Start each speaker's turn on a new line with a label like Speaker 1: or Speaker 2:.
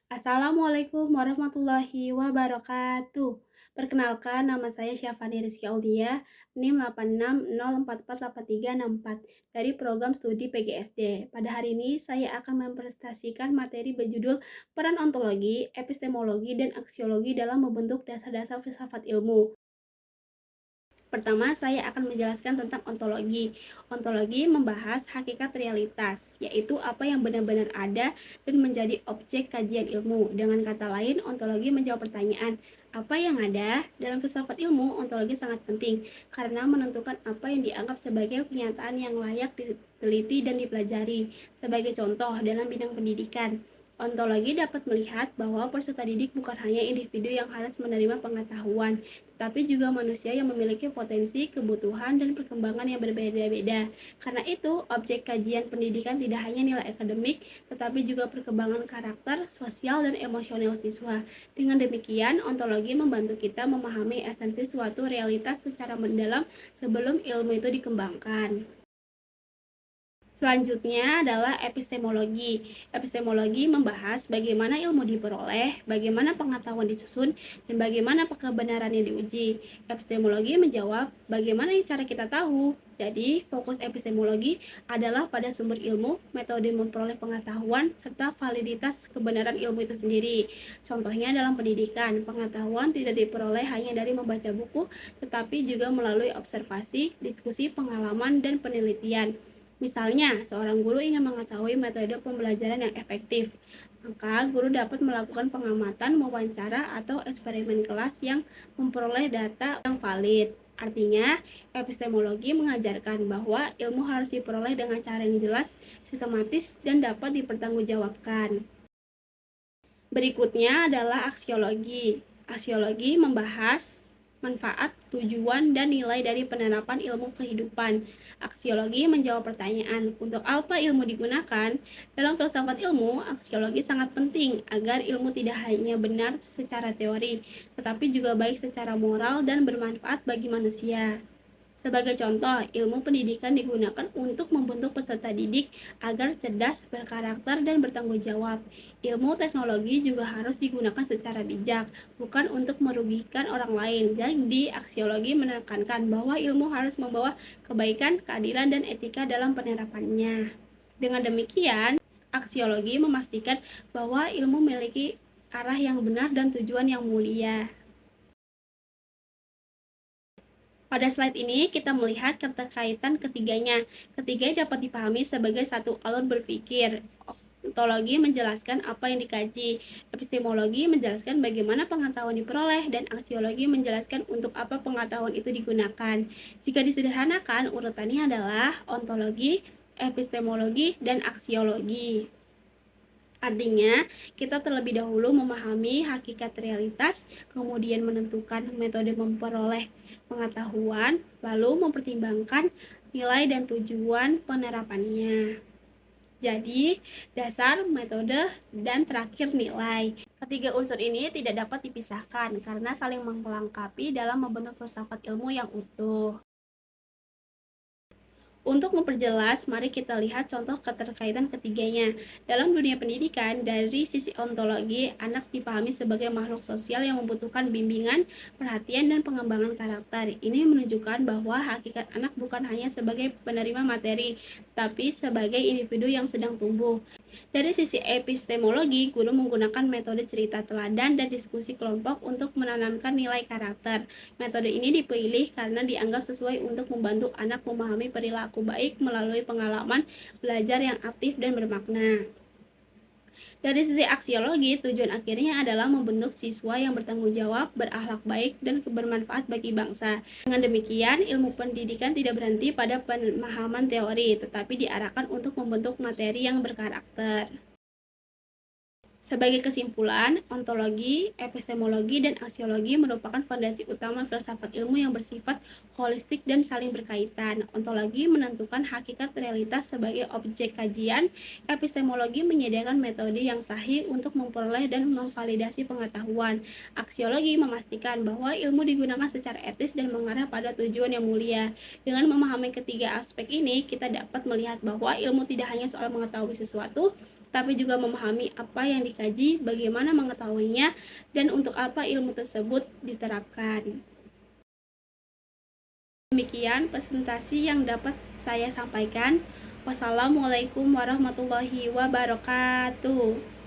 Speaker 1: Assalamualaikum warahmatullahi wabarakatuh. Perkenalkan, nama saya Syafani Rizky Aulia, NIM 8604483464 dari program studi PGSD. Pada hari ini, saya akan mempresentasikan materi berjudul Peran Ontologi, Epistemologi, dan Aksiologi dalam membentuk dasar-dasar filsafat ilmu. Pertama, saya akan menjelaskan tentang ontologi. Ontologi membahas hakikat realitas, yaitu apa yang benar-benar ada dan menjadi objek kajian ilmu. Dengan kata lain, ontologi menjawab pertanyaan, apa yang ada? Dalam filsafat ilmu, ontologi sangat penting karena menentukan apa yang dianggap sebagai kenyataan yang layak diteliti dan dipelajari. Sebagai contoh, dalam bidang pendidikan, ontologi dapat melihat bahwa peserta didik bukan hanya individu yang harus menerima pengetahuan, tetapi juga manusia yang memiliki potensi, kebutuhan, dan perkembangan yang berbeda-beda. Karena itu, objek kajian pendidikan tidak hanya nilai akademik, tetapi juga perkembangan karakter, sosial, dan emosional siswa. Dengan demikian, ontologi membantu kita memahami esensi suatu realitas secara mendalam sebelum ilmu itu dikembangkan. Selanjutnya adalah epistemologi. Epistemologi membahas bagaimana ilmu diperoleh, bagaimana pengetahuan disusun, dan bagaimana kebenarannya diuji. Epistemologi menjawab bagaimana cara kita tahu. Jadi, fokus epistemologi adalah pada sumber ilmu, metode memperoleh pengetahuan, serta validitas kebenaran ilmu itu sendiri. Contohnya dalam pendidikan, pengetahuan tidak diperoleh hanya dari membaca buku, tetapi juga melalui observasi, diskusi, pengalaman, dan penelitian. Misalnya, seorang guru ingin mengetahui metode pembelajaran yang efektif, maka guru dapat melakukan pengamatan, wawancara, atau eksperimen kelas yang memperoleh data yang valid. Artinya, epistemologi mengajarkan bahwa ilmu harus diperoleh dengan cara yang jelas, sistematis, dan dapat dipertanggungjawabkan. Berikutnya adalah aksiologi. Aksiologi membahas manfaat, tujuan, dan nilai dari penerapan ilmu kehidupan. Aksiologi menjawab pertanyaan, untuk apa ilmu digunakan? Dalam filsafat ilmu, aksiologi sangat penting agar ilmu tidak hanya benar secara teori, tetapi juga baik secara moral dan bermanfaat bagi manusia. Sebagai contoh, ilmu pendidikan digunakan untuk membentuk peserta didik agar cerdas, berkarakter, dan bertanggung jawab. Ilmu teknologi juga harus digunakan secara bijak, bukan untuk merugikan orang lain. Jadi, aksiologi menekankan bahwa ilmu harus membawa kebaikan, keadilan, dan etika dalam penerapannya. Dengan demikian, aksiologi memastikan bahwa ilmu memiliki arah yang benar dan tujuan yang mulia. Pada slide ini, kita melihat keterkaitan ketiganya. Ketiga dapat dipahami sebagai satu alur berpikir. Ontologi menjelaskan apa yang dikaji, epistemologi menjelaskan bagaimana pengetahuan diperoleh, dan aksiologi menjelaskan untuk apa pengetahuan itu digunakan. Jika disederhanakan, urutannya adalah ontologi, epistemologi, dan aksiologi. Artinya, kita terlebih dahulu memahami hakikat realitas, kemudian menentukan metode memperoleh pengetahuan, lalu mempertimbangkan nilai dan tujuan penerapannya. Jadi, dasar, metode, dan terakhir nilai. Ketiga unsur ini tidak dapat dipisahkan karena saling melengkapi dalam membentuk filsafat ilmu yang utuh. Untuk memperjelas, mari kita lihat contoh keterkaitan ketiganya. Dalam dunia pendidikan, dari sisi ontologi, anak dipahami sebagai makhluk sosial yang membutuhkan bimbingan, perhatian, dan pengembangan karakter. Ini menunjukkan bahwa hakikat anak bukan hanya sebagai penerima materi, tapi sebagai individu yang sedang tumbuh. Dari sisi epistemologi, guru menggunakan metode cerita teladan dan diskusi kelompok untuk menanamkan nilai karakter. Metode ini dipilih karena dianggap sesuai untuk membantu anak memahami perilaku baik melalui pengalaman belajar yang aktif dan bermakna. Dari sisi aksiologi, tujuan akhirnya adalah membentuk siswa yang bertanggung jawab, berakhlak baik, dan bermanfaat bagi bangsa. Dengan demikian, ilmu pendidikan tidak berhenti pada pemahaman teori, tetapi diarahkan untuk membentuk materi yang berkarakter. Sebagai kesimpulan, ontologi, epistemologi, dan aksiologi merupakan fondasi utama filsafat ilmu yang bersifat holistik dan saling berkaitan. Ontologi menentukan hakikat realitas sebagai objek kajian, epistemologi menyediakan metode yang sahih untuk memperoleh dan memvalidasi pengetahuan. Aksiologi memastikan bahwa ilmu digunakan secara etis dan mengarah pada tujuan yang mulia. Dengan memahami ketiga aspek ini, kita dapat melihat bahwa ilmu tidak hanya soal mengetahui sesuatu, tapi juga memahami apa yang dikaji, bagaimana mengetahuinya, dan untuk apa ilmu tersebut diterapkan. Demikian presentasi yang dapat saya sampaikan. Wassalamualaikum warahmatullahi wabarakatuh.